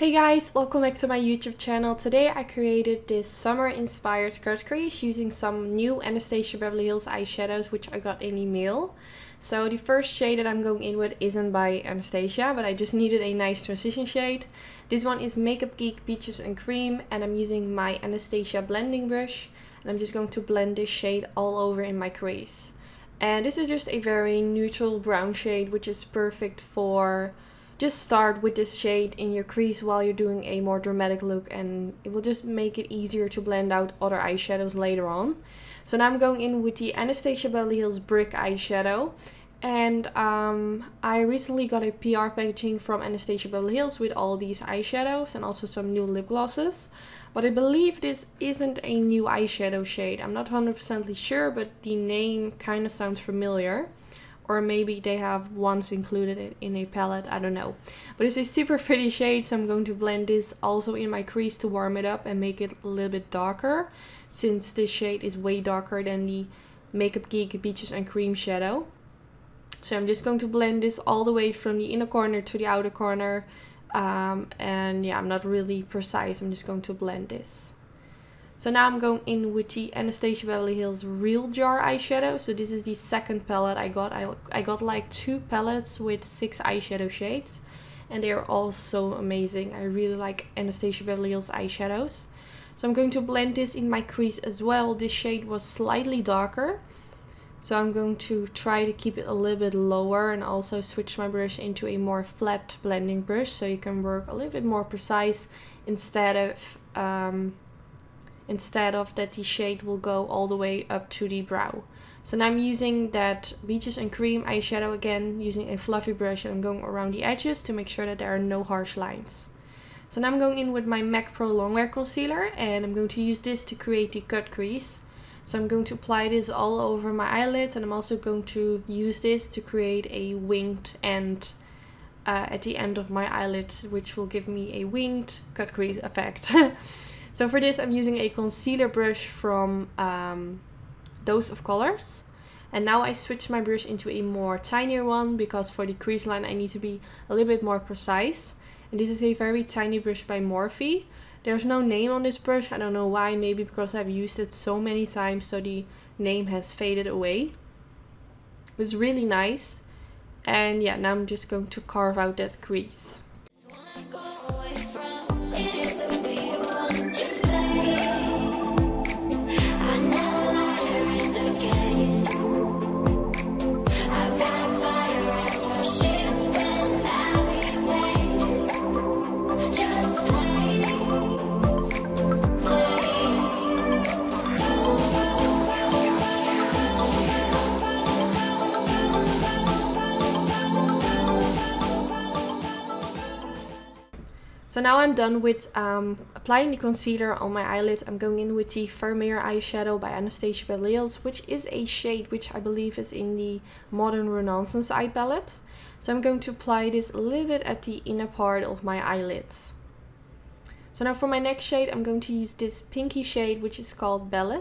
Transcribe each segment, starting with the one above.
Hey guys, welcome back to my YouTube channel. Today I created this summer inspired cut crease using some new Anastasia Beverly Hills eyeshadows which I got in the mail. So the first shade that I'm going in with isn't by Anastasia, but I just needed a nice transition shade. This one is Makeup Geek Peaches and Cream, and I'm using my Anastasia blending brush. And I'm just going to blend this shade all over in my crease. And this is just a very neutral brown shade which is perfect for just start with this shade in your crease while you're doing a more dramatic look, and it will just make it easier to blend out other eyeshadows later on. So now I'm going in with the Anastasia Beverly Hills Brick eyeshadow. And I recently got a PR packaging from Anastasia Beverly Hills with all these eyeshadows and also some new lip glosses. But I believe this isn't a new eyeshadow shade. I'm not 100% sure, but the name kind of sounds familiar. Or maybe they have once included it in a palette, I don't know. But it's a super pretty shade, so I'm going to blend this also in my crease to warm it up and make it a little bit darker, since this shade is way darker than the Makeup Geek Peaches and Cream shadow. So I'm just going to blend this all the way from the inner corner to the outer corner. And yeah, I'm not really precise, I'm just going to blend this. So now I'm going in with the Anastasia Beverly Hills Real Jar eyeshadow. So this is the second palette I got. I got like 2 palettes with 6 eyeshadow shades. And they are all so amazing. I really like Anastasia Beverly Hills eyeshadows. So I'm going to blend this in my crease as well. This shade was slightly darker. So I'm going to try to keep it a little bit lower and also switch my brush into a more flat blending brush. So you can work a little bit more precise instead of that the shade will go all the way up to the brow. So now I'm using that Peaches and Cream eyeshadow again, using a fluffy brush, and I'm going around the edges to make sure that there are no harsh lines. So now I'm going in with my MAC Pro Longwear Concealer, and I'm going to use this to create the cut crease. So I'm going to apply this all over my eyelid, and I'm also going to use this to create a winged end at the end of my eyelid, which will give me a winged cut crease effect. So for this I'm using a concealer brush from Dose of Colors. And now I switch my brush into a more tinier one, because for the crease line I need to be a little bit more precise. And this is a very tiny brush by Morphe. There's no name on this brush, I don't know why, maybe because I've used it so many times so the name has faded away. It's really nice. And yeah, now I'm just going to carve out that crease. So now I'm done with applying the concealer on my eyelid. I'm going in with the Vermeer eyeshadow by Anastasia Beverly Hills, which is a shade which I believe is in the Modern Renaissance eye palette. So I'm going to apply this a little bit at the inner part of my eyelid. So now for my next shade I'm going to use this pinky shade which is called Ballet.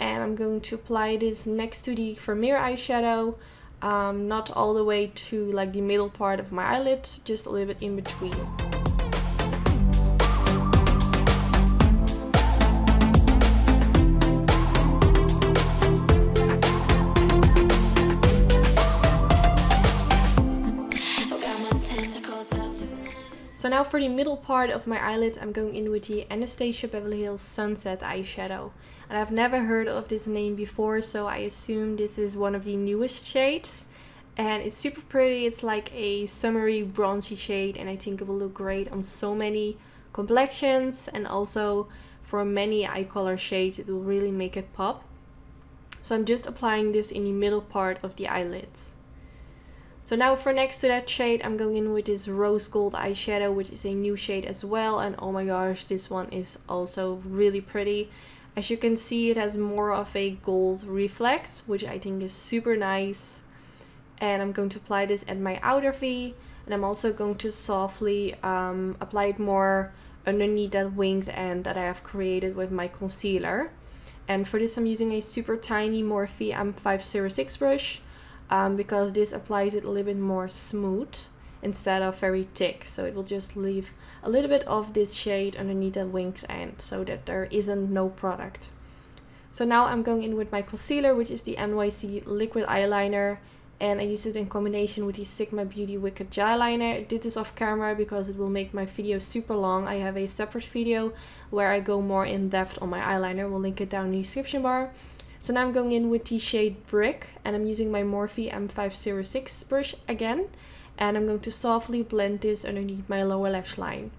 And I'm going to apply this next to the Vermeer eyeshadow. Not all the way to like the middle part of my eyelid, just a little bit in between. So now for the middle part of my eyelid, I'm going in with the Anastasia Beverly Hills Sunset eyeshadow. And I've never heard of this name before, so I assume this is one of the newest shades. And it's super pretty, it's like a summery bronzy shade, and I think it will look great on so many complexions, and also for many eye color shades it will really make it pop. So I'm just applying this in the middle part of the eyelid. So now for next to that shade I'm going in with this Rose Gold eyeshadow, which is a new shade as well, and oh my gosh, this one is also really pretty. As you can see, it has more of a gold reflect, which I think is super nice. And I'm going to apply this at my outer V, and I'm also going to softly apply it more underneath that winged end that I have created with my concealer. And for this I'm using a super tiny Morphe M506 brush. because this applies it a little bit more smooth. instead of very thick. So it will just leave a little bit of this shade underneath that winged end so that there isn't no product. So now I'm going in with my concealer, which is the NYC liquid eyeliner. And I used it in combination with the Sigma Beauty Wicked Gel Eyeliner. I did this off camera because it will make my video super long. I have a separate video where I go more in depth on my eyeliner. We'll link it down in the description bar. So now I'm going in with the shade Brick, and I'm using my Morphe M506 brush again. And I'm going to softly blend this underneath my lower lash line.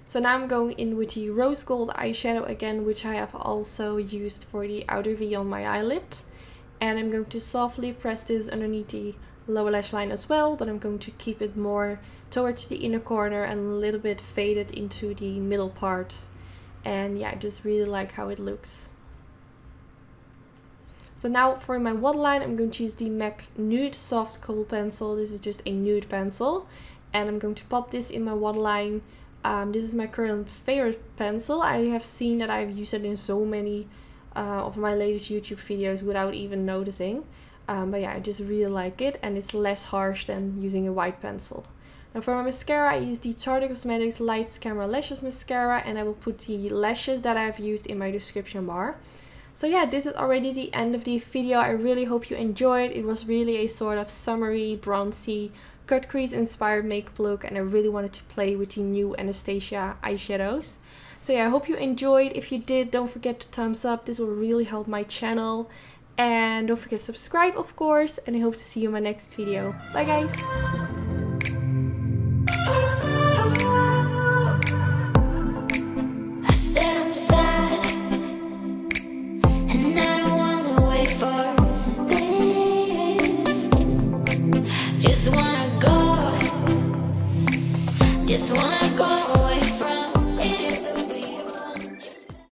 So now I'm going in with the Rose Gold eyeshadow again, which I have also used for the outer V on my eyelid. And I'm going to softly press this underneath the lower lash line as well, but I'm going to keep it more towards the inner corner and a little bit faded into the middle part. And yeah, I just really like how it looks. So now for my waterline, I'm going to use the MAC Nude Soft Kohl pencil. This is just a nude pencil. And I'm going to pop this in my waterline. This is my current favorite pencil. I have seen that I've used it in so many of my latest YouTube videos without even noticing. But yeah, I just really like it, and it's less harsh than using a white pencil. Now for my mascara, I use the Tarte Cosmetics Lights Camera Lashes Mascara, and I will put the lashes that I've used in my description bar. So yeah, this is already the end of the video. I really hope you enjoyed. It was really a sort of summery, bronzy, cut crease inspired makeup look, and I really wanted to play with the new Anastasia eyeshadows. So yeah, I hope you enjoyed. If you did, don't forget to thumbs up. This will really help my channel. And don't forget to subscribe, of course. And I hope to see you in my next video. Bye guys! Just wanna go.